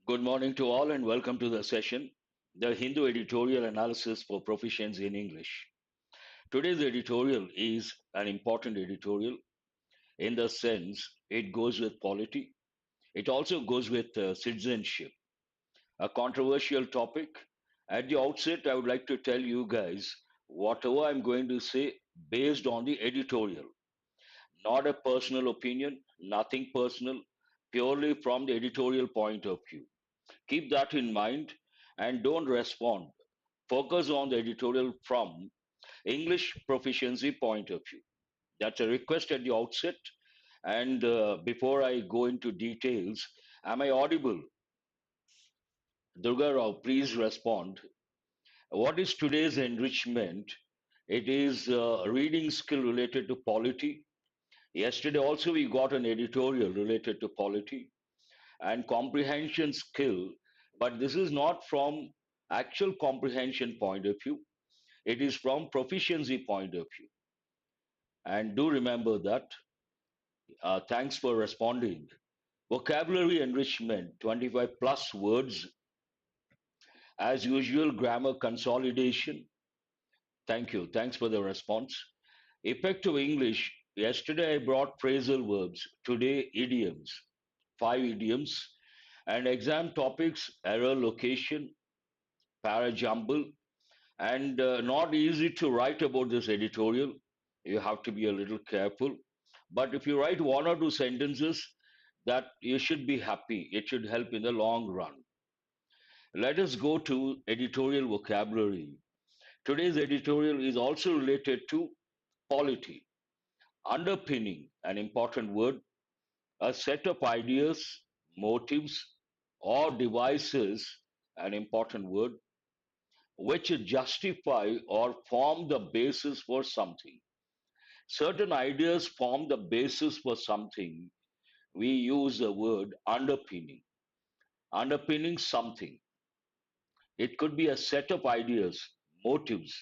Good morning to all and welcome to the session, the Hindu Editorial Analysis for Proficiency in English. Today's editorial is an important editorial in the sense it goes with polity. It also goes with citizenship, a controversial topic. At the outset, I would like to tell you guys whatever I'm going to say based on the editorial, not a personal opinion, nothing personal, purely from the editorial point of view. Keep that in mind and don't respond. Focus on the editorial from English proficiency point of view. That's a request at the outset. And before I go into details, am I audible? Durga Rao, please respond. What is today's enrichment? It is reading skill related to polity. Yesterday also we got an editorial related to polity and comprehension skill, but this is not from actual comprehension point of view. It is from proficiency point of view. And do remember that. Thanks for responding. Vocabulary enrichment, 25 plus words. As usual, grammar consolidation. Thank you. Thanks for the response. Effective English. Yesterday I brought phrasal verbs. Today, idioms. Five idioms. And exam topics, error location, parajumble, and not easy to write about this editorial. You have to be a little careful. But if you write one or two sentences, that you should be happy. It should help in the long run. Let us go to editorial vocabulary. Today's editorial is also related to polity, underpinning, an important word, a set of ideas, motives, or devices, an important word, which justify or form the basis for something. Certain ideas form the basis for something. We use the word underpinning. Underpinning something. It could be a set of ideas, motives,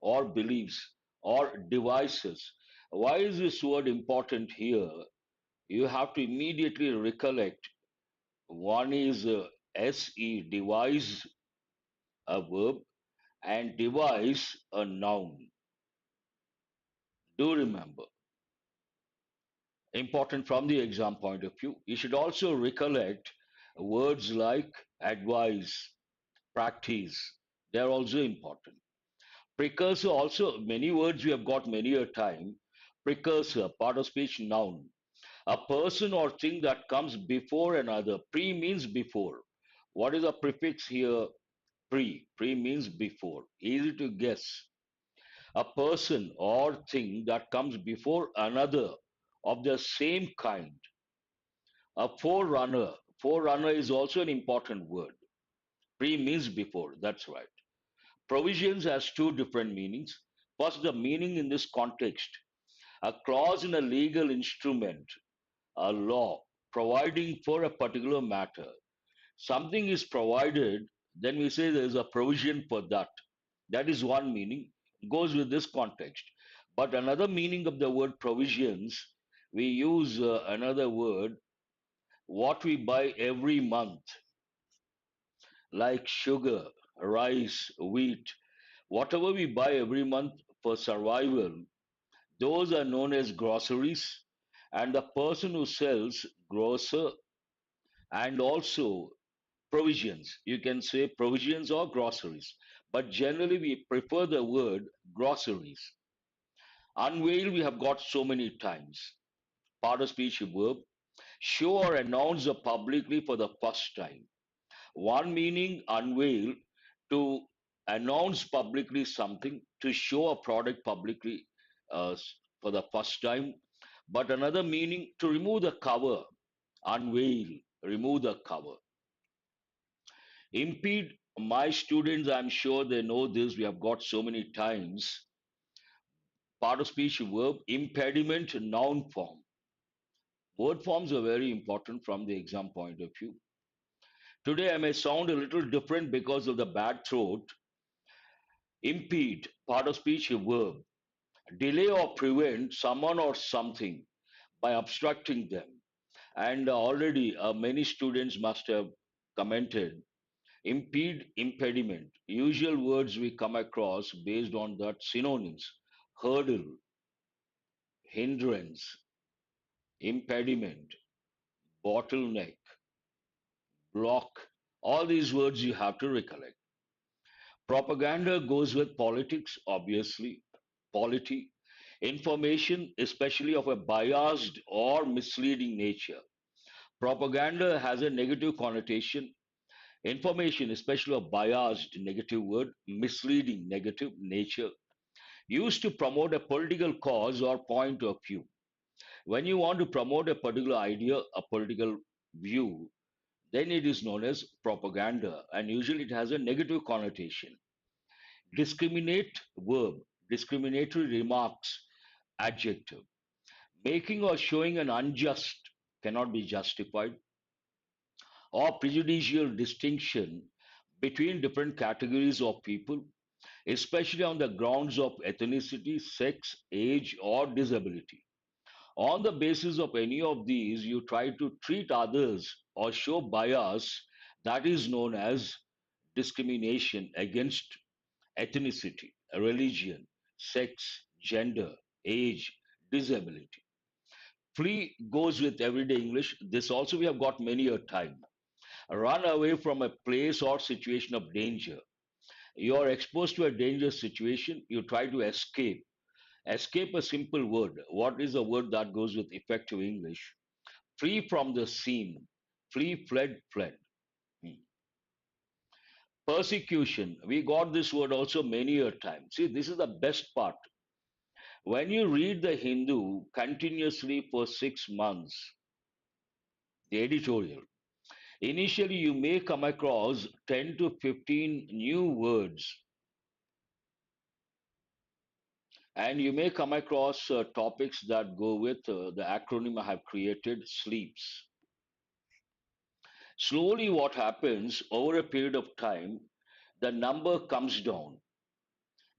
or beliefs, or devices. Why is this word important here? You have to immediately recollect. One is SE, devise, a verb, and devise, a noun. Do remember. Important from the exam point of view. You should also recollect words like advise, practice. They are also important. Precursor also, many words we have got many a time. Precursor, part of speech noun. A person or thing that comes before another. Pre means before. What is the prefix here? Pre. Pre means before. Easy to guess. A person or thing that comes before another of the same kind. A forerunner. Forerunner is also an important word. Pre means before. That's right. Provisions has two different meanings. First, the meaning in this context. A clause in a legal instrument, a law, providing for a particular matter. Something is provided, then we say there is a provision for that. That is one meaning, goes with this context. But another meaning of the word provisions, we use another word, what we buy every month, like sugar, rice, wheat, whatever we buy every month for survival, those are known as groceries. And the person who sells grocer and also provisions, you can say provisions or groceries, but generally we prefer the word groceries. Unveil, we have got so many times. Part of speech verb, show or announce publicly for the first time. One meaning unveil, to announce publicly something, to show a product publicly for the first time. But another meaning to remove the cover, unveil, remove the cover. Impede, my students, I'm sure they know this, we have got so many times. Part of speech verb, impediment, noun form. Word forms are very important from the exam point of view. Today I may sound a little different because of the bad throat. Impede, part of speech verb. Delay or prevent someone or something by obstructing them. And already many students must have commented, impede, impediment, usual words we come across based on that synonyms, hurdle, hindrance, impediment, bottleneck, block, all these words you have to recollect. Propaganda goes with politics, obviously, polity, information, especially of a biased or misleading nature. Propaganda has a negative connotation. Information, especially a biased negative word, misleading negative nature, used to promote a political cause or point of view. When you want to promote a particular idea, a political view, then it is known as propaganda, and usually it has a negative connotation. Discriminate verb, discriminatory remarks, adjective. Making or showing an unjust, cannot be justified, or prejudicial distinction between different categories of people, especially on the grounds of ethnicity, sex, age, or disability. On the basis of any of these, you try to treat others or show bias, that is known as discrimination against ethnicity, religion, sex, gender, age, disability. Flee goes with everyday English. This also we have got many a time. Run away from a place or situation of danger. You are exposed to a dangerous situation, you try to escape. Escape, a simple word. What is a word that goes with effective English? Flee from the scene. Flee, fled, fled. Hmm. Persecution. We got this word also many a time. See, this is the best part. When you read the Hindu continuously for 6 months, the editorial, initially you may come across 10 to 15 new words, and you may come across topics that go with the acronym I have created, SLEEPS. Slowly, what happens over a period of time, the number comes down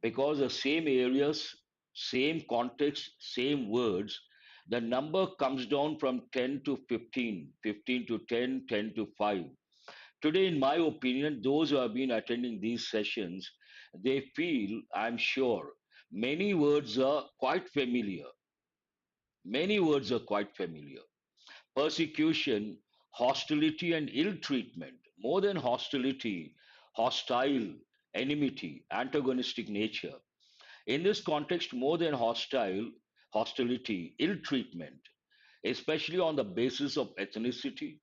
because the same areas, same context, same words, the number comes down from 10 to 15, 15 to 10, 10 to 5. Today, in my opinion, those who have been attending these sessions, they feel, I'm sure, many words are quite familiar. Many words are quite familiar. Persecution, hostility, and ill treatment. More than hostility, hostile, enmity, antagonistic nature. In this context, more than hostility, ill treatment, especially on the basis of ethnicity,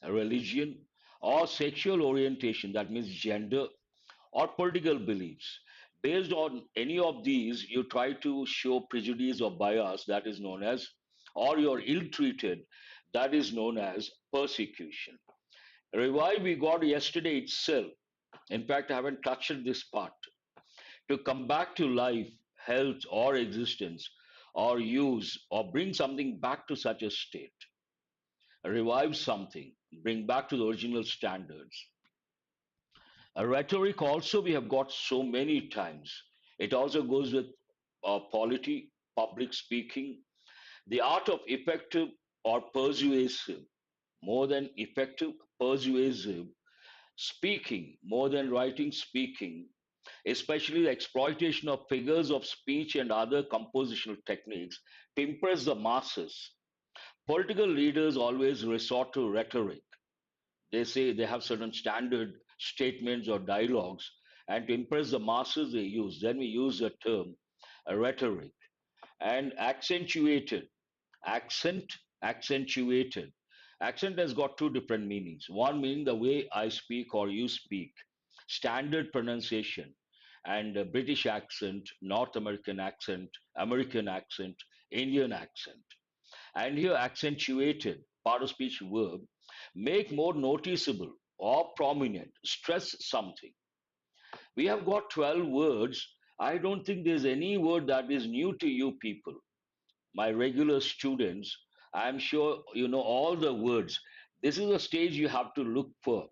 religion, or sexual orientation, that means gender, or political beliefs. Based on any of these, you try to show prejudice or bias, that is known as, or you're ill treated, that is known as persecution. Revive we got yesterday itself. In fact, I haven't touched this part. To come back to life, health, or existence, or use, or bring something back to such a state. Revive something, bring back to the original standards. A rhetoric also we have got so many times. It also goes with polity, public speaking, the art of effective or persuasive, more than effective, persuasive, speaking, more than writing, speaking, especially the exploitation of figures of speech and other compositional techniques to impress the masses. Political leaders always resort to rhetoric. They say they have certain standard statements or dialogues, and to impress the masses, they use. Then we use the term rhetoric and accentuated. Accent, accentuated. Accent has got two different meanings. One meaning the way I speak or you speak, standard pronunciation, and British accent, North American accent, Indian accent. And here accentuated, part of speech verb, make more noticeable or prominent, stress something. We have got 12 words. I don't think there's any word that is new to you people, my regular students. I'm sure you know all the words. This is a stage you have to look for,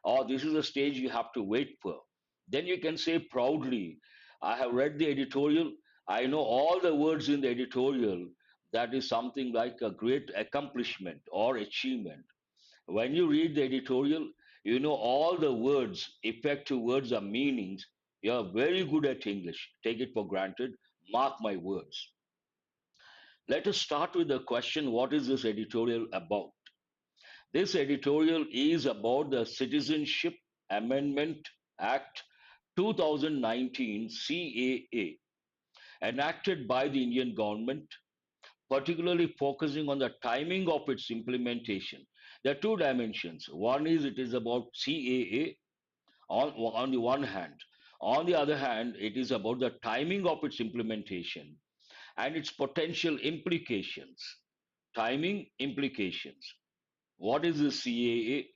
or this is a stage you have to wait for. Then you can say proudly, I have read the editorial, I know all the words in the editorial. That is something like a great accomplishment or achievement. When you read the editorial, You know all the words, effective words or meanings. You're very good at English. Take it for granted. Mark my words. Let us start with the question, what is this editorial about? This editorial is about the Citizenship Amendment Act 2019 CAA, enacted by the Indian government, particularly focusing on the timing of its implementation. There are two dimensions. One is it is about CAA on the one hand. On the other hand, it is about the timing of its implementation and its potential implications. Timing implications. What is the CAA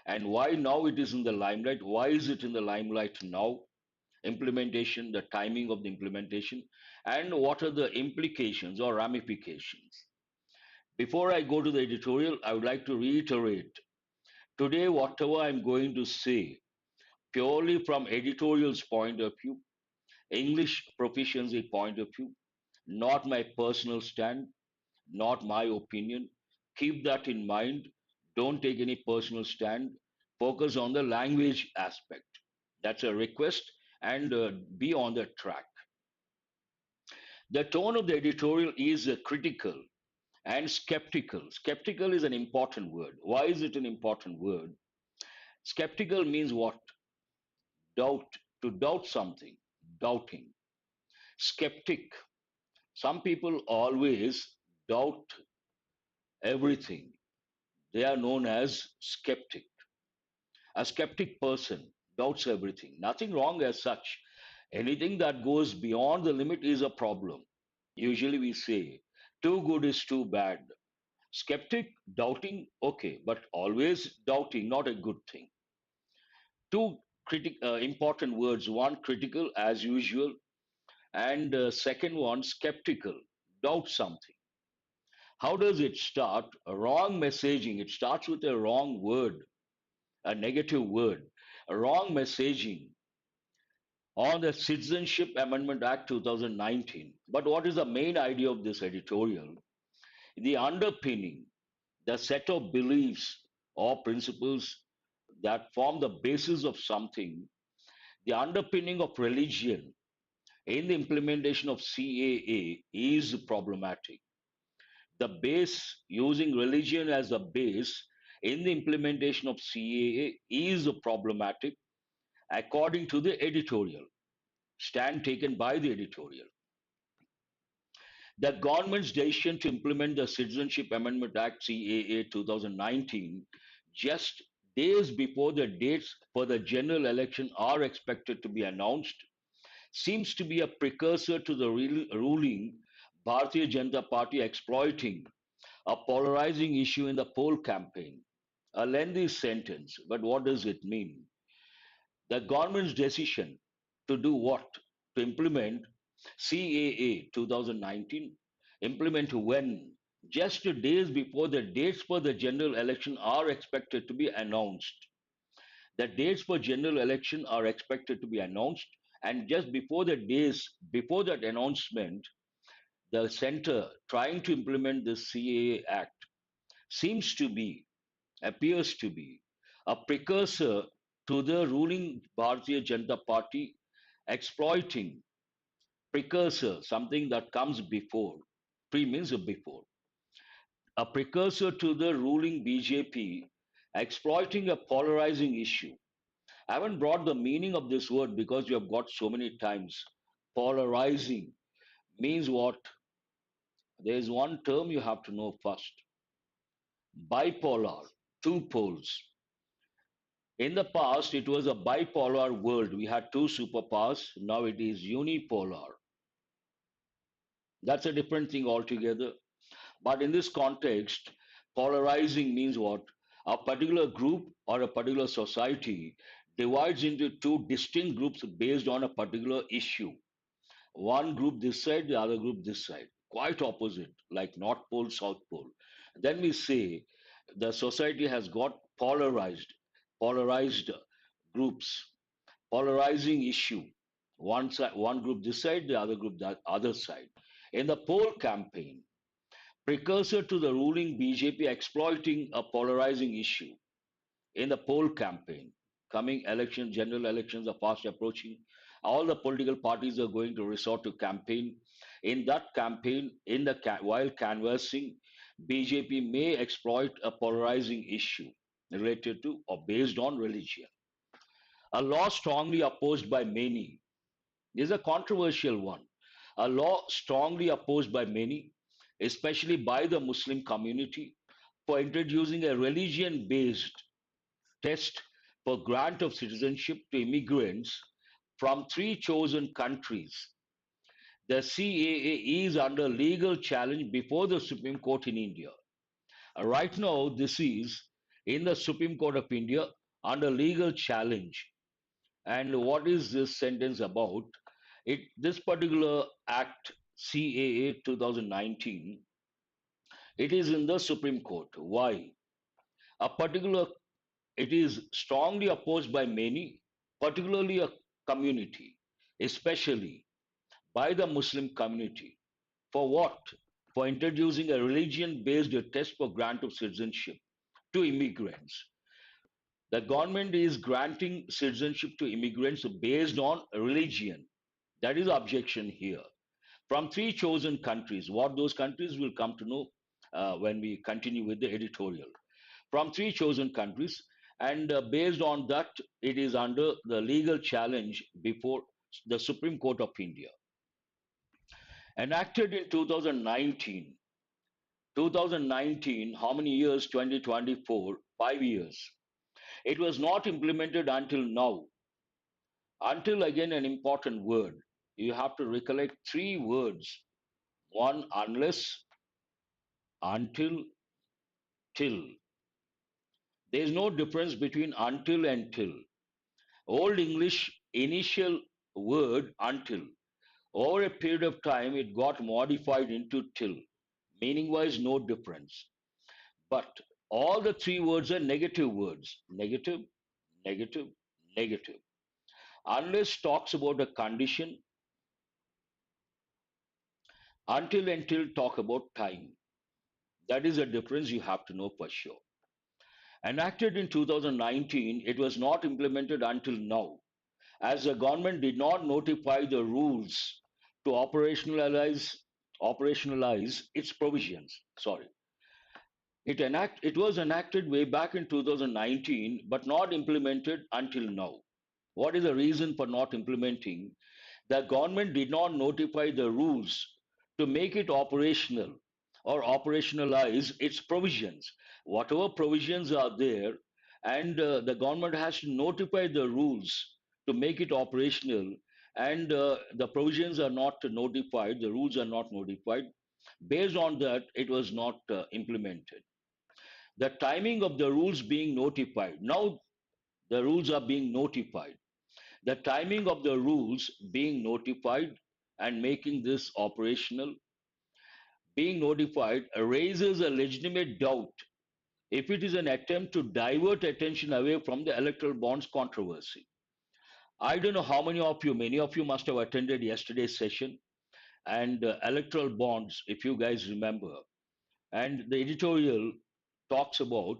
and why now it is in the limelight? Why is it in the limelight now? Implementation, the timing of the implementation, and what are the implications or ramifications? Before I go to the editorial, I would like to reiterate today, whatever I'm going to say, purely from editorial's point of view, English proficiency point of view, not my personal stand, not my opinion. Keep that in mind. Don't take any personal stand. Focus on the language aspect. That's a request and be on the track. The tone of the editorial is critical and skeptical. Skeptical is an important word. Why is it an important word? Skeptical means what? Doubt, to doubt something, doubting. Skeptic. Some people always doubt everything. They are known as skeptic. A skeptic person doubts everything. Nothing wrong as such. Anything that goes beyond the limit is a problem. Usually we say, too good is too bad. Skeptic, doubting, okay, but always doubting, not a good thing. Two important words, one critical as usual, and second one skeptical, doubt something. How does it start? A wrong messaging. It starts with a wrong word, a negative word, a wrong messaging on the Citizenship Amendment Act 2019. But what is the main idea of this editorial? The underpinning, the set of beliefs or principles that form the basis of something, the underpinning of religion in the implementation of CAA is problematic. The base, using religion as a base in the implementation of CAA is problematic according to the editorial, stand taken by the editorial. The government's decision to implement the Citizenship Amendment Act CAA 2019 just days before the dates for the general election are expected to be announced seems to be a precursor to the ruling Bharatiya Janata Party exploiting a polarizing issue in the poll campaign. A lengthy sentence, but what does it mean? The government's decision to do what? To implement CAA 2019. Implement when? Just days before the dates for the general election are expected to be announced. The dates for general election are expected to be announced, and just before the days before that announcement, the center trying to implement the CAA Act seems to be, appears to be, a precursor to the ruling Bharatiya Janata Party exploiting precursor, something that comes before. Pre means before. A precursor to the ruling BJP exploiting a polarizing issue. I haven't brought the meaning of this word because you have got so many times. Polarizing means what? There is one term you have to know first. Bipolar, two poles. In the past, it was a bipolar world. We had two superpowers. Now it is unipolar. That's a different thing altogether. But in this context, polarizing means what? A particular group or a particular society divides into two distinct groups based on a particular issue. One group this side, the other group this side. Quite opposite, like North Pole, South Pole. Then we say the society has got polarized groups, polarizing issue. One side, one group this side, the other group that other side. In the poll campaign, precursor to the ruling BJP exploiting a polarizing issue. in the poll campaign. Coming elections, general elections are fast approaching. All the political parties are going to resort to campaign. In that campaign, while canvassing, BJP may exploit a polarizing issue related to or based on religion. A law strongly opposed by many is a controversial one. A law strongly opposed by many, especially by the Muslim community, for introducing a religion based test for grant of citizenship to immigrants from three chosen countries. The CAA is under legal challenge before the Supreme Court in India. Right now, this is in the Supreme Court of India under legal challenge. And what is this sentence about? This particular act, CAA 2019, it is in the Supreme Court. Why? A particular It is strongly opposed by many, particularly a community, especially by the Muslim community. For what? For introducing a religion based test for grant of citizenship to immigrants. The government is granting citizenship to immigrants based on religion. That is the objection here. From three chosen countries. What those countries will come to know when we continue with the editorial. From three chosen countries, and based on that, it is under the legal challenge before the Supreme Court of India. Enacted in 2019. 2019, how many years? 2024, 5 years. It was not implemented until now. Until, again, an important word. You have to recollect three words. One, unless, until, till. There is no difference between until and till. Old English initial word until. Over a period of time, it got modified into till. Meaning wise, no difference. But all the three words are negative words. Negative, negative, negative. Unless talks about a condition, until and till talk about time. That is a difference you have to know for sure. Enacted in 2019, it was not implemented until now, as the government did not notify the rules to operationalize its provisions. Sorry. It was enacted way back in 2019, but not implemented until now. What is the reason for not implementing? The government did not notify the rules to make it operational or operationalize its provisions. Whatever provisions are there, and the government has to notify the rules to make it operational, and the provisions are not notified, the rules are not notified. Based on that, it was not implemented. The timing of the rules being notified. Now the rules are being notified. The timing of the rules being notified and making this operational, being notified, raises a legitimate doubt if it is an attempt to divert attention away from the electoral bonds controversy. I don't know how many of you must have attended yesterday's session and electoral bonds, if you guys remember. And the editorial talks about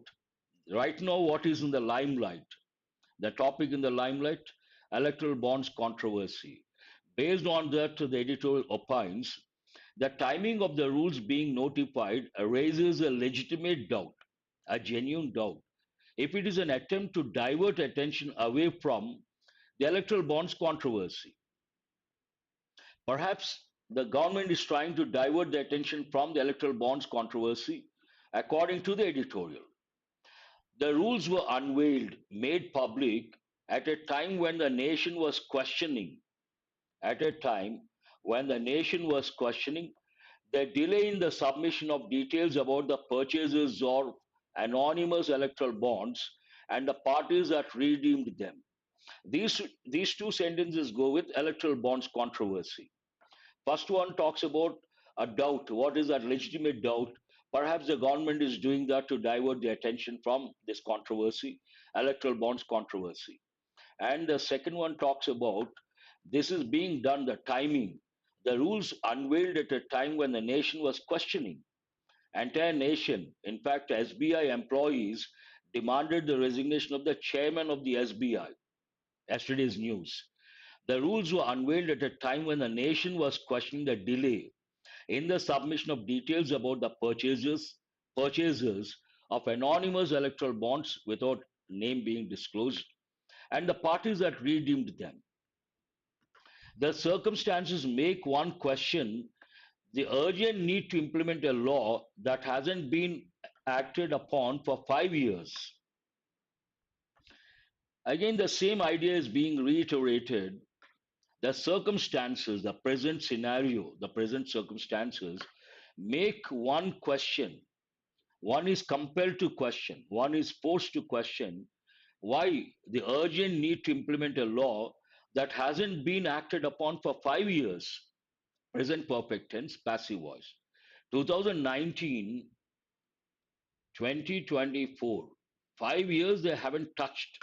right now what is in the limelight. The topic in the limelight, electoral bonds controversy. Based on that, the editorial opines the timing of the rules being notified raises a legitimate doubt, a genuine doubt, if it is an attempt to divert attention away from the electoral bonds controversy. Perhaps the government is trying to divert the attention from the electoral bonds controversy, according to the editorial. The rules were unveiled, made public at a time when the nation was questioning, at a time when the nation was questioning the delay in the submission of details about the purchases of anonymous electoral bonds and the parties that redeemed them. These two sentences go with electoral bonds controversy. First one talks about a doubt. What is that legitimate doubt? Perhaps the government is doing that to divert the attention from this controversy, electoral bonds controversy. And the second one talks about this is being done, the timing. The rules unveiled at a time when the nation was questioning. Entire nation, in fact, SBI employees, demanded the resignation of the chairman of the SBI. Yesterday's news. The rules were unveiled at a time when the nation was questioning the delay in the submission of details about the purchasers of anonymous electoral bonds without name being disclosed and the parties that redeemed them. The circumstances make one question the urgent need to implement a law that hasn't been acted upon for 5 years. Again, the same idea is being reiterated. The circumstances, the present scenario, the present circumstances make one question. One is compelled to question, one is forced to question why the urgent need to implement a law that hasn't been acted upon for 5 years. Present perfect tense, passive voice. 2019, 2024, 5 years they haven't touched.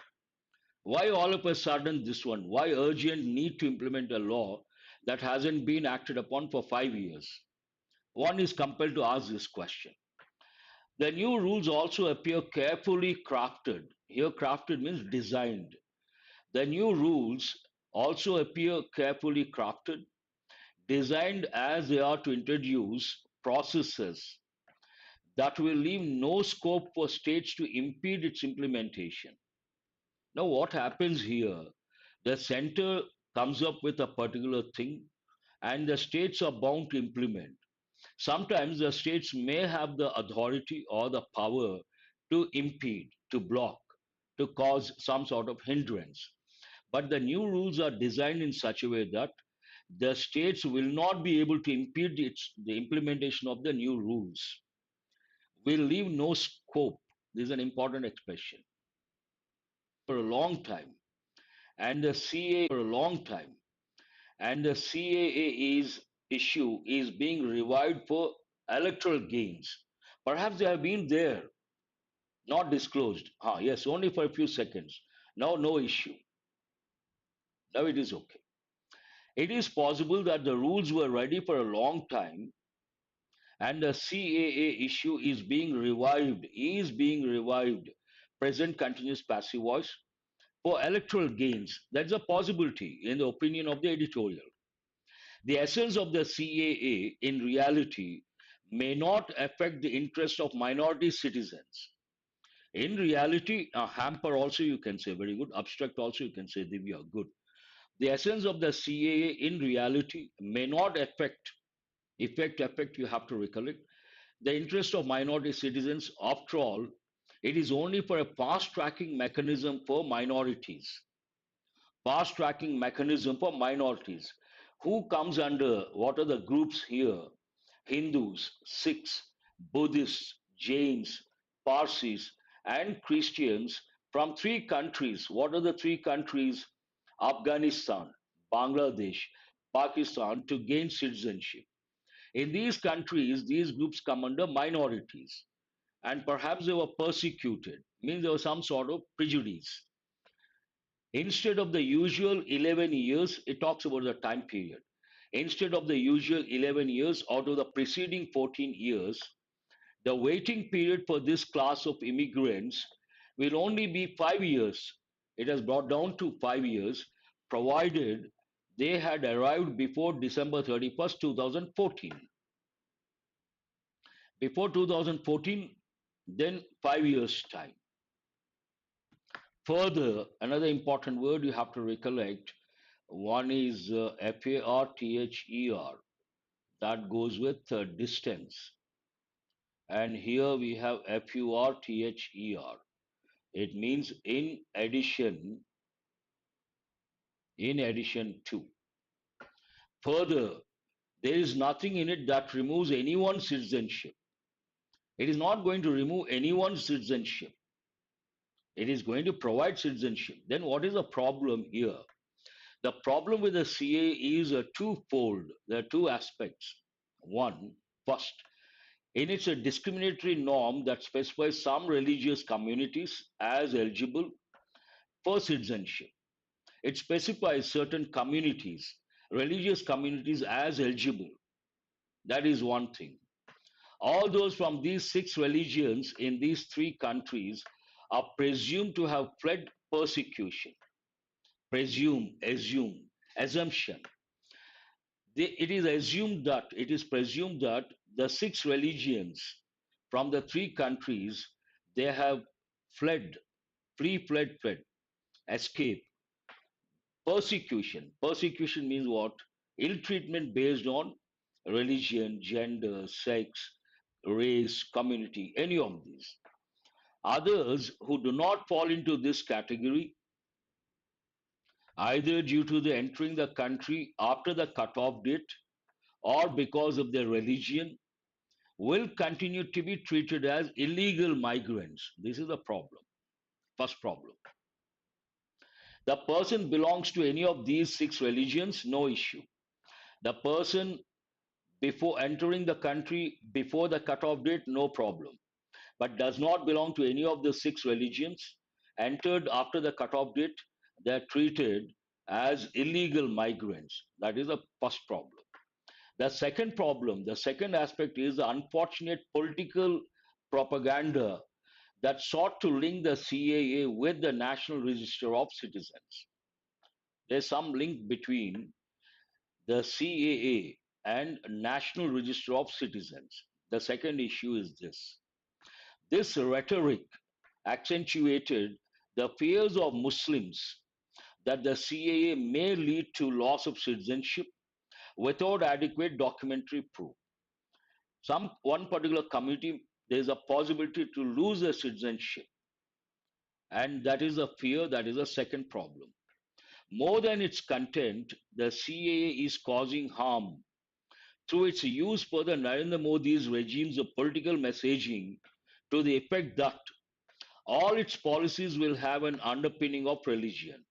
Why all of a sudden this one? Why urgent need to implement a law that hasn't been acted upon for 5 years? One is compelled to ask this question. The new rules also appear carefully crafted. Here, crafted means designed. The new rules also appear carefully crafted, designed as they are to introduce processes that will leave no scope for states to impede its implementation. Now, what happens here? The center comes up with a particular thing, and the states are bound to implement. Sometimes the states may have the authority or the power to impede, to block, to cause some sort of hindrance. But the new rules are designed in such a way that the states will not be able to impede the implementation of the new rules. Will leave no scope. This is an important expression. For a long time, and the CA for a long time, and the CAA is issue is being revived for electoral gains. Perhaps they have been there, not disclosed. Ah, yes, only for a few seconds. Now, no issue. Now it is okay. It is possible that the rules were ready for a long time and the CAA issue is being revived. Present continuous passive voice for electoral gains. That's a possibility in the opinion of the editorial. The essence of the CAA in reality may not affect the interest of minority citizens. In reality, a hamper also you can say, very good. Abstract also you can say, Divya, good. The essence of the CAA in reality may not affect, you have to recollect, the interest of minority citizens. After all, it is only for a fast tracking mechanism for minorities. Fast tracking mechanism for minorities. Who comes under, what are the groups here? Hindus, Sikhs, Buddhists, Jains, Parsis, and Christians from three countries. What are the three countries? Afghanistan, Bangladesh, Pakistan to gain citizenship. In these countries, these groups come under minorities, and perhaps they were persecuted, means there was some sort of prejudice. Instead of the usual 11 years, it talks about the time period. Instead of the usual 11 years out of the preceding 14 years, the waiting period for this class of immigrants will only be 5 years. It has brought down to 5 years, provided they had arrived before December 31st, 2014. Before 2014, then 5 years' time. Further, another important word you have to recollect, one is FARTHER, that goes with distance. And here we have FURTHER. It means in addition to. Further, there is nothing in it that removes anyone's citizenship. It is not going to remove anyone's citizenship. It is going to provide citizenship. Then what is the problem here? The problem with the CA is a twofold. There are two aspects. One, first, in it's a discriminatory norm that specifies some religious communities as eligible for citizenship. It specifies certain communities, religious communities as eligible. That is one thing. All those from these six religions in these three countries are presumed to have fled persecution. Assumption. It is presumed that the six religions from the three countries they have fled, fled, escape persecution. Persecution means what? Ill treatment based on religion, gender, sex, race, community, any of these. Others who do not fall into this category, either due to the entering the country after the cutoff date or because of their religion, will continue to be treated as illegal migrants. This is the problem. First problem. The person belongs to any of these six religions, no issue. The person before entering the country before the cutoff date, no problem. But does not belong to any of the six religions, entered after the cutoff date, they are treated as illegal migrants. That is the first problem. The second aspect is the unfortunate political propaganda that sought to link the CAA with the National Register of Citizens. There's some link between the CAA and National Register of Citizens. The second issue is this. This rhetoric accentuated the fears of Muslims that the CAA may lead to loss of citizenship without adequate documentary proof. One particular community, there is a possibility to lose their citizenship, and that is a fear, that is a second problem. More than its content, the CAA is causing harm through its use for the Narendra Modi's regimes of political messaging to the effect that all its policies will have an underpinning of religion.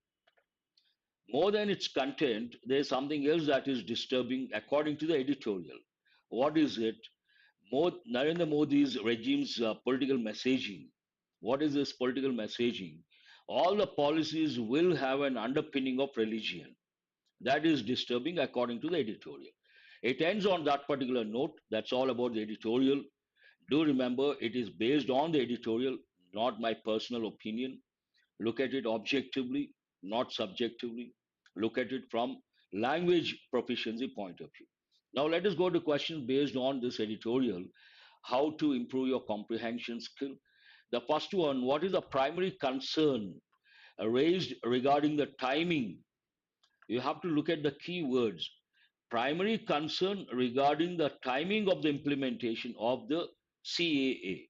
More than its content, there is something else that is disturbing according to the editorial. What is it? Narendra Modi's regime's political messaging. What is this political messaging? All the policies will have an underpinning of religion. That is disturbing according to the editorial. It ends on that particular note. That's all about the editorial. Do remember, it is based on the editorial, not my personal opinion. Look at it objectively, not subjectively. Look at it from language proficiency point of view. Now let us go to questions based on this editorial. How to improve your comprehension skill. The first one, what is the primary concern raised regarding the timing? You have to look at the key words. Primary concern regarding the timing of the implementation of the CAA.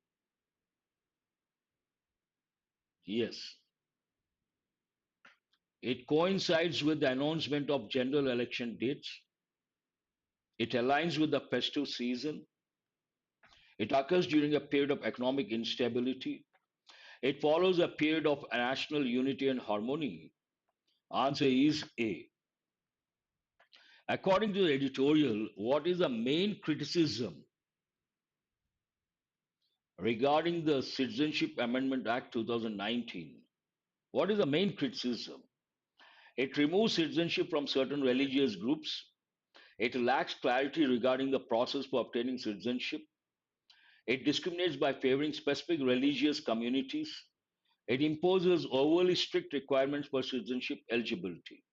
Yes, it coincides with the announcement of general election dates. It aligns with the festive season. It occurs during a period of economic instability. It follows a period of national unity and harmony. Answer is A. According to the editorial, what is the main criticism regarding the Citizenship Amendment Act 2019? What is the main criticism? It removes citizenship from certain religious groups. It lacks clarity regarding the process for obtaining citizenship. It discriminates by favoring specific religious communities. It imposes overly strict requirements for citizenship eligibility.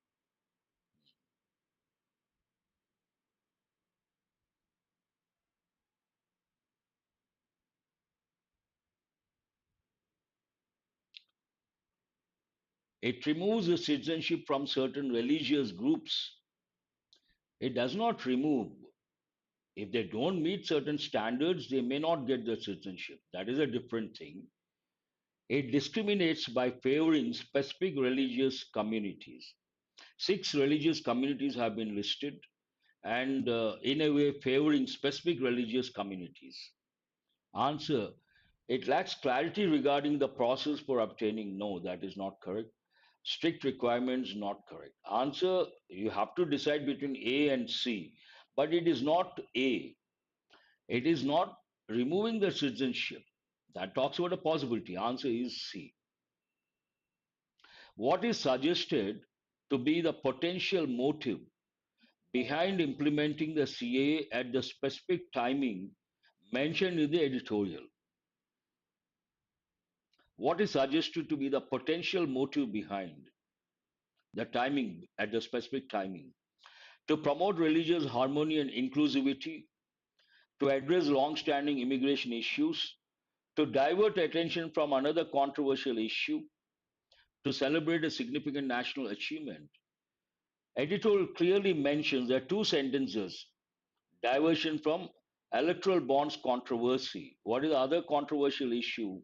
It removes the citizenship from certain religious groups. It does not remove. If they don't meet certain standards, they may not get the citizenship. That is a different thing. It discriminates by favoring specific religious communities. Six religious communities have been listed, and in a way favoring specific religious communities. Answer, it lacks clarity regarding the process for obtaining. No, that is not correct. Strict requirements, not correct. Answer, you have to decide between A and C, but it is not A. It is not removing the citizenship. That talks about a possibility. Answer is C. What is suggested to be the potential motive behind implementing the CAA at the specific timing mentioned in the editorial? What is suggested to be the potential motive behind the timing at the specific timing? To promote religious harmony and inclusivity, to address long-standing immigration issues, to divert attention from another controversial issue, to celebrate a significant national achievement. Editorial clearly mentions there are two sentences: diversion from electoral bonds controversy. What is the other controversial issue?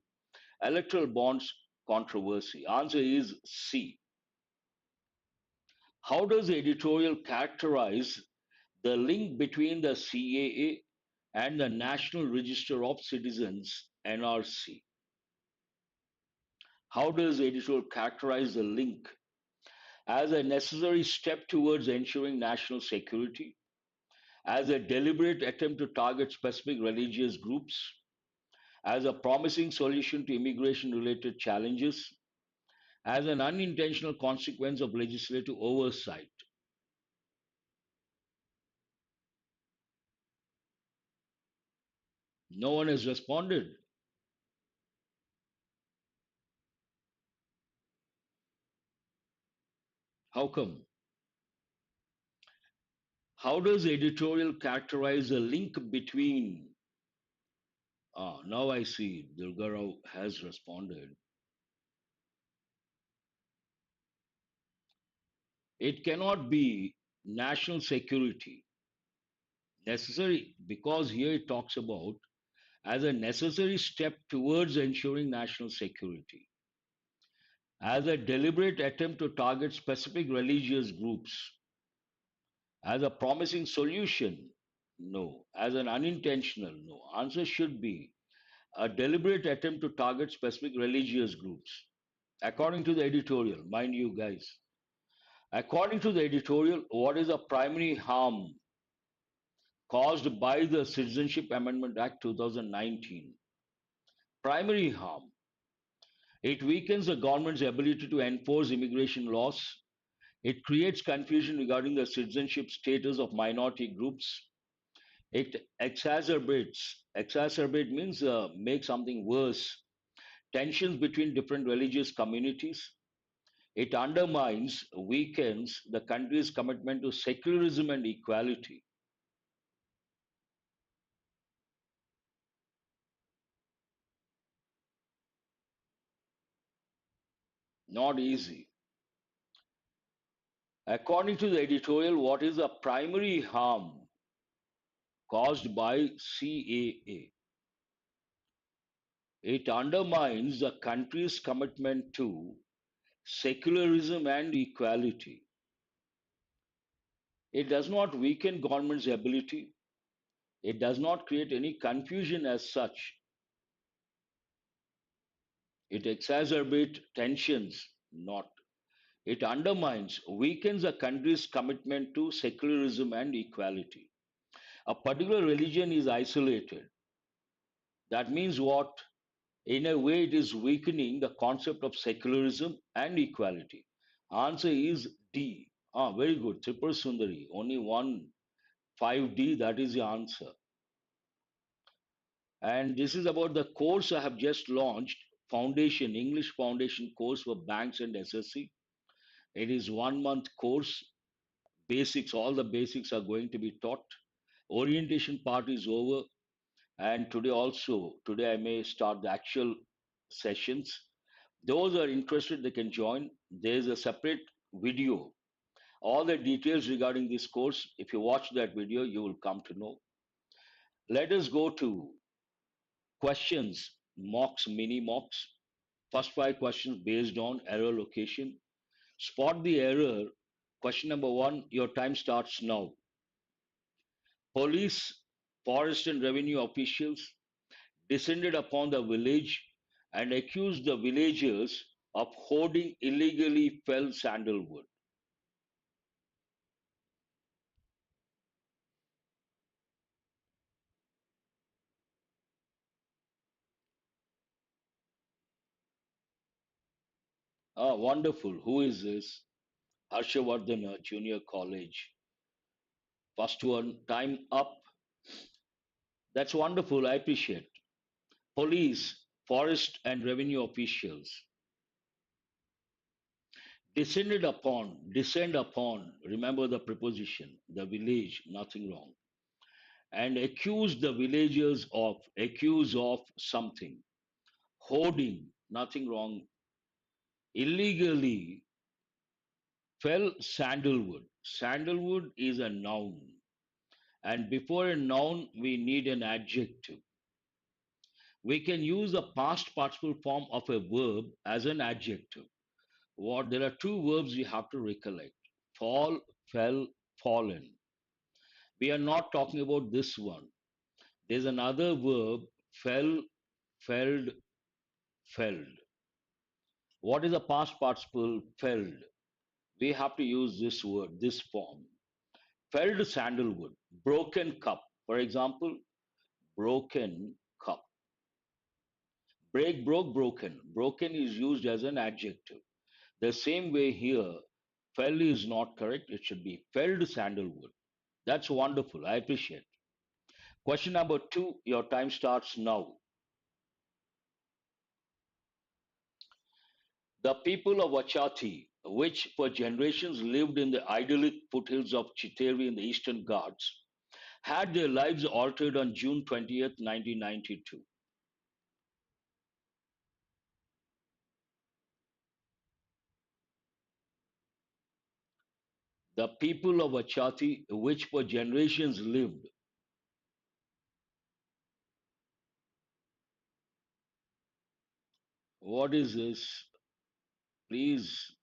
Electoral bonds controversy. Answer is C. How does the editorial characterize the link between the CAA and the National Register of Citizens NRC? How does the editorial characterize the link as a necessary step towards ensuring national security, as a deliberate attempt to target specific religious groups, as a promising solution to immigration related challenges, as an unintentional consequence of legislative oversight? No one has responded. How come? How does editorial characterize the link between? Ah, now I see Durgarao has responded. It cannot be national security necessary, because here it talks about as a necessary step towards ensuring national security, as a deliberate attempt to target specific religious groups, as a promising solution. No. As an unintentional? No. Answer should be a deliberate attempt to target specific religious groups. According to the editorial, mind you guys, according to the editorial, what is the primary harm caused by the Citizenship Amendment Act 2019? Primary harm. It weakens the government's ability to enforce immigration laws. It creates confusion regarding the citizenship status of minority groups. It exacerbate means make something worse, tensions between different religious communities. It undermines, weakens the country's commitment to secularism and equality. Not easy. According to the editorial, what is the primary harm caused by CAA? It undermines the country's commitment to secularism and equality. It does not weaken government's ability. It does not create any confusion as such. It exacerbates tensions, not. It undermines, weakens a country's commitment to secularism and equality. A particular religion is isolated. That means what? In a way, it is weakening the concept of secularism and equality. Answer is D. Ah, very good. Triple Sundari. Only one 5D. That is the answer. And this is about the course I have just launched, Foundation, English Foundation course for banks and SSC. It is 1 month course. Basics, all the basics are going to be taught. Orientation part is over. And today I may start the actual sessions. Those who are interested, they can join. There's a separate video. All the details regarding this course, if you watch that video, you will come to know. Let us go to questions, mocks, mini mocks. First 5 questions based on error location. Spot the error. Question number 1, your time starts now. Police, forest and revenue officials descended upon the village and accused the villagers of hoarding illegally felled sandalwood. Ah, wonderful. Who is this? Harshavardhana Junior College. First one, time up. That's wonderful. I appreciate. Police, forest and revenue officials, descend upon, remember the preposition, the village, nothing wrong, and accuse of something, hoarding, nothing wrong, illegally, fell sandalwood. Sandalwood is a noun, and before a noun, we need an adjective. We can use the past participle form of a verb as an adjective. What there are two verbs we have to recollect: fall, fell, fallen. We are not talking about this one. There's another verb: fell, felled, felled. What is the past participle? Felled. We have to use this word, this form. Felled sandalwood, broken cup. For example, broken cup. Break, broke, broken. Broken is used as an adjective. The same way here, fell is not correct. It should be felled sandalwood. That's wonderful. I appreciate. Question number two, your time starts now. The people of Vachati, which for generations lived in the idyllic foothills of Chiteri in the Eastern Ghats, had their lives altered on June 20th, 1992. The people of Vachati, which for generations lived. What is this? Please.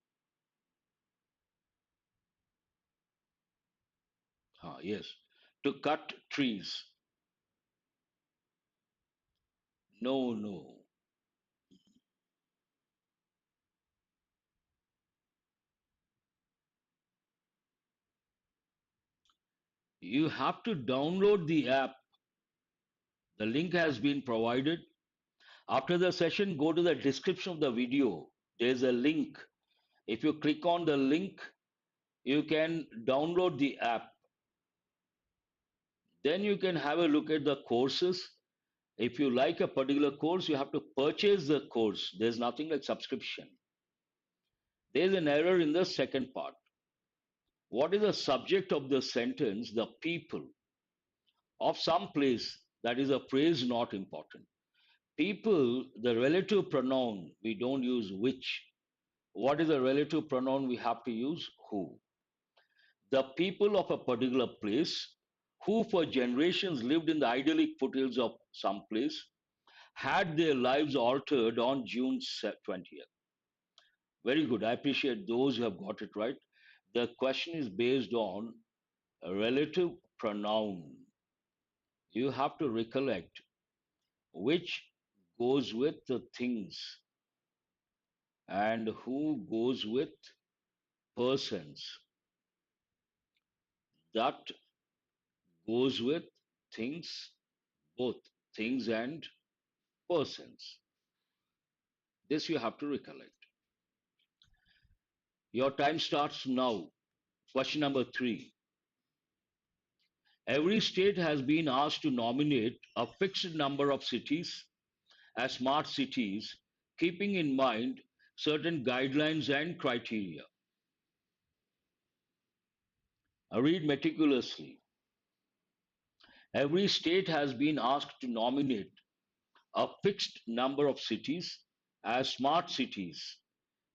Yes. To cut trees. No, no. You have to download the app. The link has been provided. After the session, go to the description of the video. There's a link. If you click on the link, you can download the app. Then you can have a look at the courses. If you like a particular course, you have to purchase the course. There's nothing like subscription. There's an error in the second part. What is the subject of the sentence? The people of some place. That is a phrase not important. People, the relative pronoun, we don't use which. What is the relative pronoun we have to use? Who. The people of a particular place who for generations lived in the idyllic foothills of some place had their lives altered on June 20th. Very good. I appreciate those who have got it right. The question is based on a relative pronoun. You have to recollect which goes with the things and who goes with persons. That goes with things, both things and persons. This you have to recollect. Your time starts now. Question number three. Every state has been asked to nominate a fixed number of cities as smart cities, keeping in mind certain guidelines and criteria. Read meticulously. Every state has been asked to nominate a fixed number of cities as smart cities,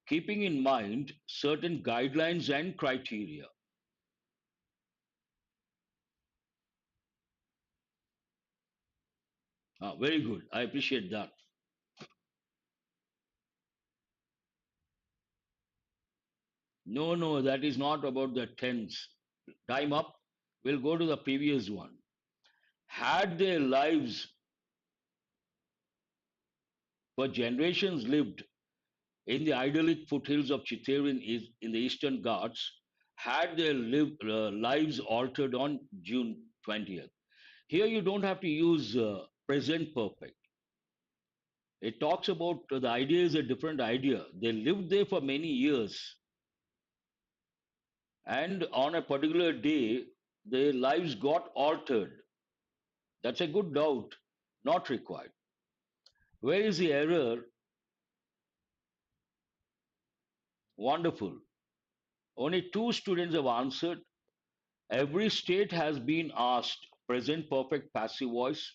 keeping in mind certain guidelines and criteria. Very good. I appreciate that. No, no, that is not about the tense. Time up. We'll go to the previous one. Had their lives for generations lived in the idyllic foothills of Chitterin in the Eastern Ghats, had their lives altered on June 20th. Here you don't have to use present perfect. It talks about the idea is a different idea. They lived there for many years, and on a particular day, their lives got altered. That's a good doubt, not required. Where is the error? Wonderful. Only two students have answered. Every state has been asked present perfect passive voice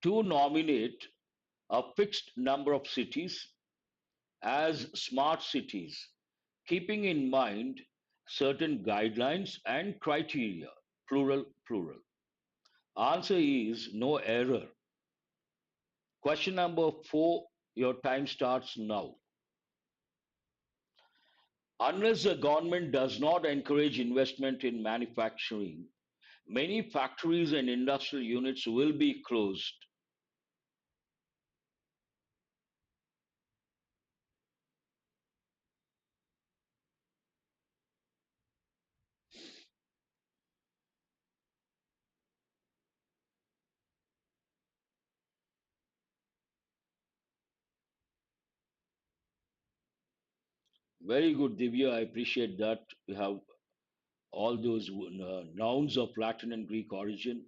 to nominate a fixed number of cities as smart cities, keeping in mind certain guidelines and criteria. Plural, plural. Answer is no error. Question number 4, your time starts now. Unless the government does not encourage investment in manufacturing, many factories and industrial units will be closed. Very good, Divya. I appreciate that. You have all those nouns of Latin and Greek origin.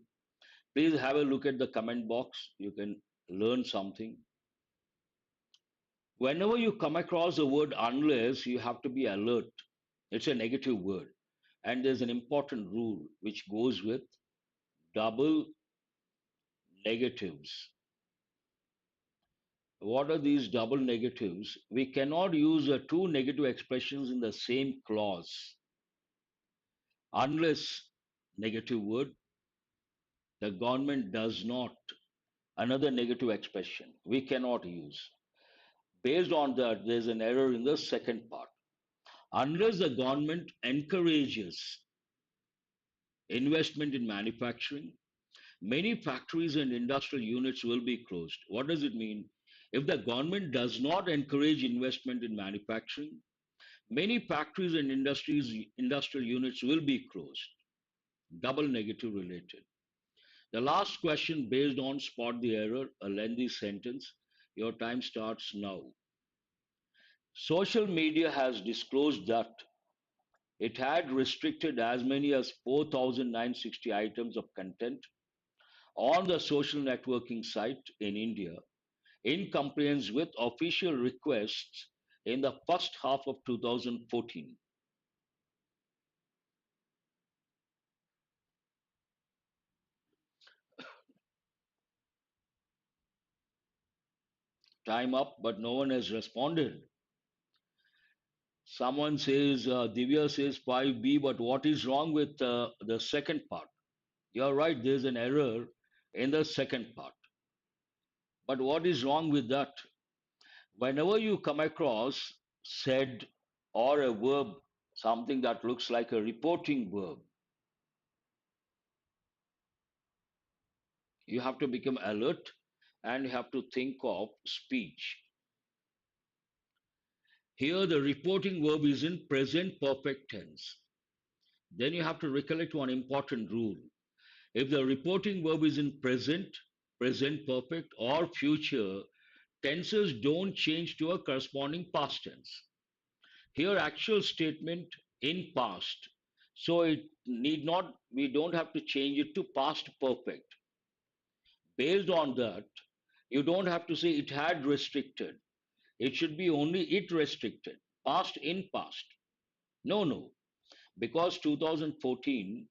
Please have a look at the comment box. You can learn something. Whenever you come across the word unless, you have to be alert. It's a negative word. And there's an important rule which goes with double negatives. What are these double negatives? We cannot use two negative expressions in the same clause unless negative word, the government does not, another negative expression we cannot use. Based on that, there's an error in the second part. Unless the government encourages investment in manufacturing, many factories and industrial units will be closed. What does it mean? If the government does not encourage investment in manufacturing, many factories and industrial units will be closed. Double negative related. The last question based on spot the error, a lengthy sentence. Your time starts now. Social media has disclosed that it had restricted as many as 4,960 items of content on the social networking site in India in compliance with official requests in the first half of 2014. Time up, but no one has responded. Someone says, Divya says 5B, but what is wrong with the second part? You're right, there's an error in the second part. But what is wrong with that? Whenever you come across said or a verb, something that looks like a reporting verb, you have to become alert and you have to think of speech. Here, the reporting verb is in present perfect tense. Then you have to recollect one important rule. If the reporting verb is in present, present perfect, or future, tenses don't change to a corresponding past tense. Here, actual statement in past. So it need not, we don't have to change it to past perfect. Based on that, you don't have to say it had restricted. It should be only it restricted. Past in past. No, no. Because 2014,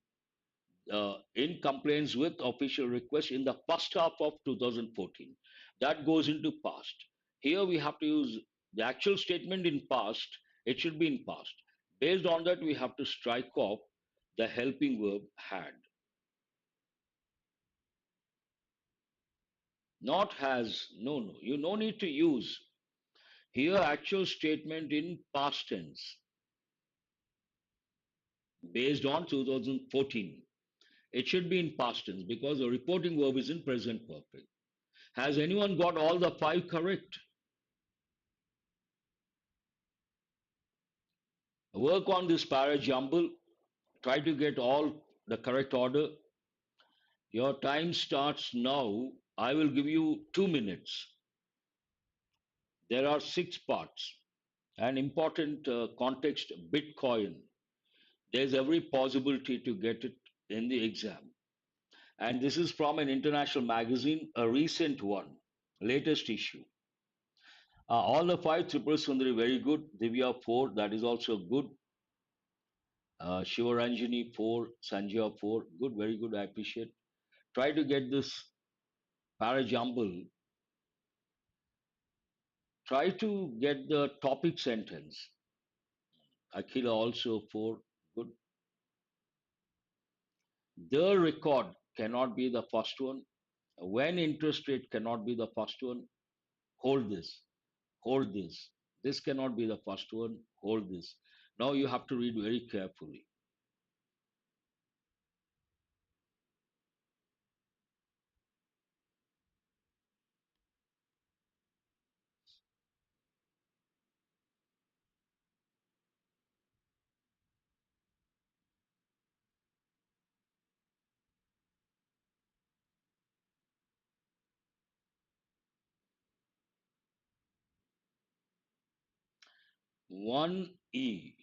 in compliance with official request in the first half of 2014, that goes into past. Here we have to use the actual statement in past. It should be in past. Based on that, we have to strike off the helping verb had. Not has. No, no. You no need to use. Here, actual statement in past tense based on 2014. It should be in past tense because the reporting verb is in present perfect. Has anyone got all the five correct? Work on this para jumble. Try to get all the correct order. Your time starts now. I will give you 2 minutes. There are six parts. An important context, Bitcoin. There's every possibility to get it in the exam. And this is from an international magazine, a recent one. latest issue. All the five Tripura Sundari, very good. Divya 4, that is also good. Shivaranjani 4, Sanjaya 4, good, very good. I appreciate. Try to get this parajumble. Try to get the topic sentence. Akila also 4, good. The record cannot be the first one. When interest rate cannot be the first one, hold this, hold this. This cannot be the first one, hold this. Now you have to read very carefully. One E.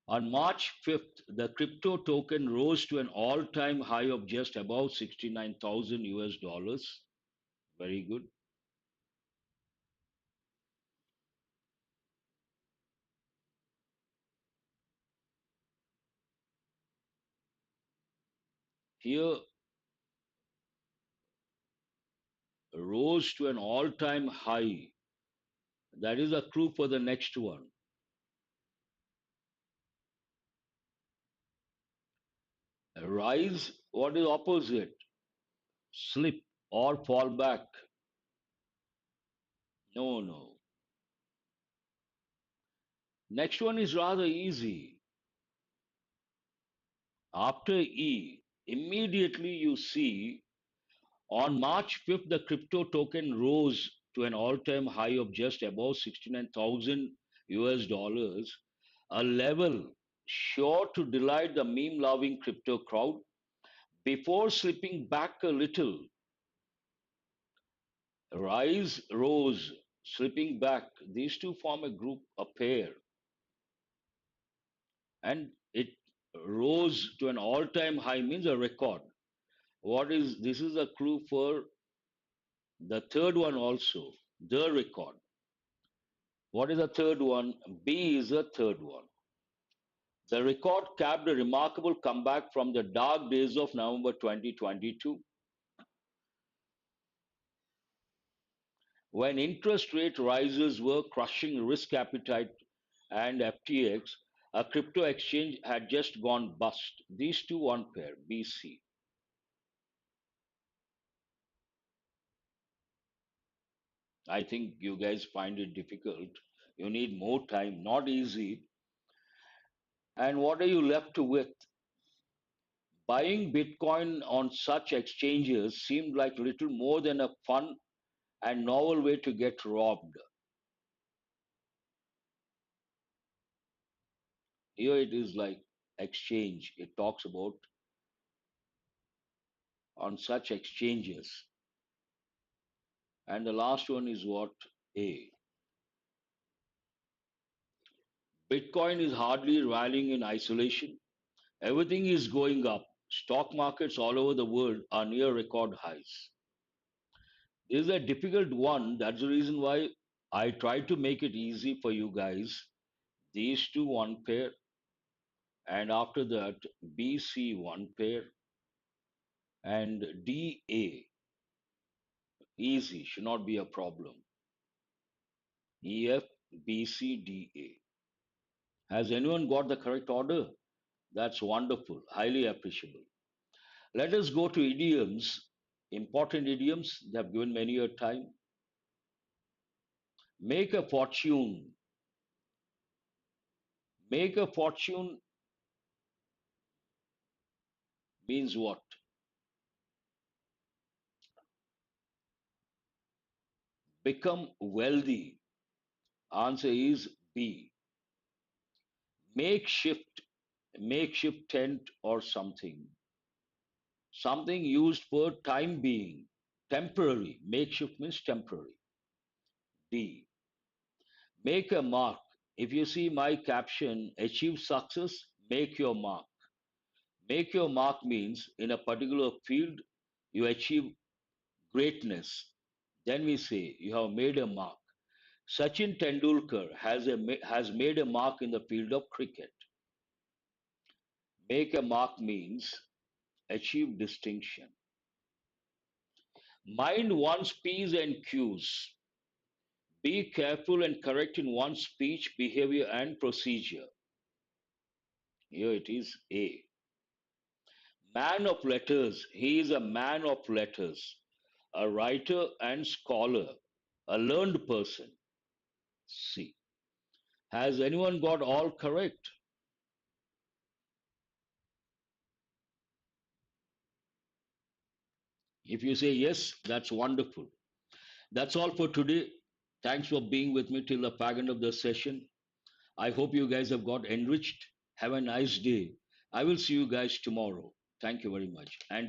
On March 5th, the crypto token rose to an all-time high of just above 69,000 US dollars. Very good. Here, rose to an all-time high. That is a clue for the next one. Rise, what is opposite? Slip or fall back. No, no. Next one is rather easy. After E, immediately you see on March 5th, the crypto token rose to an all time high of just above 69,000 US dollars, a level sure to delight the meme loving crypto crowd. Before slipping back a little, rise, rose, slipping back, these two form a group, a pair, and it rose to an all time high means a record. What is this? Is a clue for the third one also, the record. What is the third one? B is the third one. The record capped a remarkable comeback from the dark days of November 2022, when interest rate rises were crushing risk appetite and FTX, a crypto exchange, had just gone bust. These two one pair, BC. I think you guys find it difficult. You need more time, not easy. And what are you left with? Buying Bitcoin on such exchanges seemed like little more than a fun and novel way to get robbed. Here it is like exchange. It talks about on such exchanges. And the last one is what? A. Bitcoin is hardly rallying in isolation. Everything is going up. Stock markets all over the world are near record highs. This is a difficult one. That's the reason why I try to make it easy for you guys. These two one pair, and after that BC one pair, and DA. Easy, should not be a problem. EF, BC, DA. Has anyone got the correct order? That's wonderful, highly appreciable. Let us go to idioms, important idioms. They have given many a time. Make a fortune. Make a fortune means what? Become wealthy. Answer is B. Makeshift, makeshift tent or something. Something used for time being. Temporary. Makeshift means temporary. D. Make a mark. If you see my caption, achieve success, make your mark. Make your mark means in a particular field you achieve greatness. Then we say you have made a mark. Sachin Tendulkar has made a mark in the field of cricket. Make a mark means achieve distinction. Mind one's P's and Q's. Be careful and correct in one's speech, behavior, and procedure. Here it is A. Man of letters. He is a man of letters, a writer and scholar, a learned person. C. Has anyone got all correct? If you say yes, that's wonderful. That's all for today. Thanks for being with me till the fag end of the session. I hope you guys have got enriched. Have a nice day. I will see you guys tomorrow. Thank you very much. And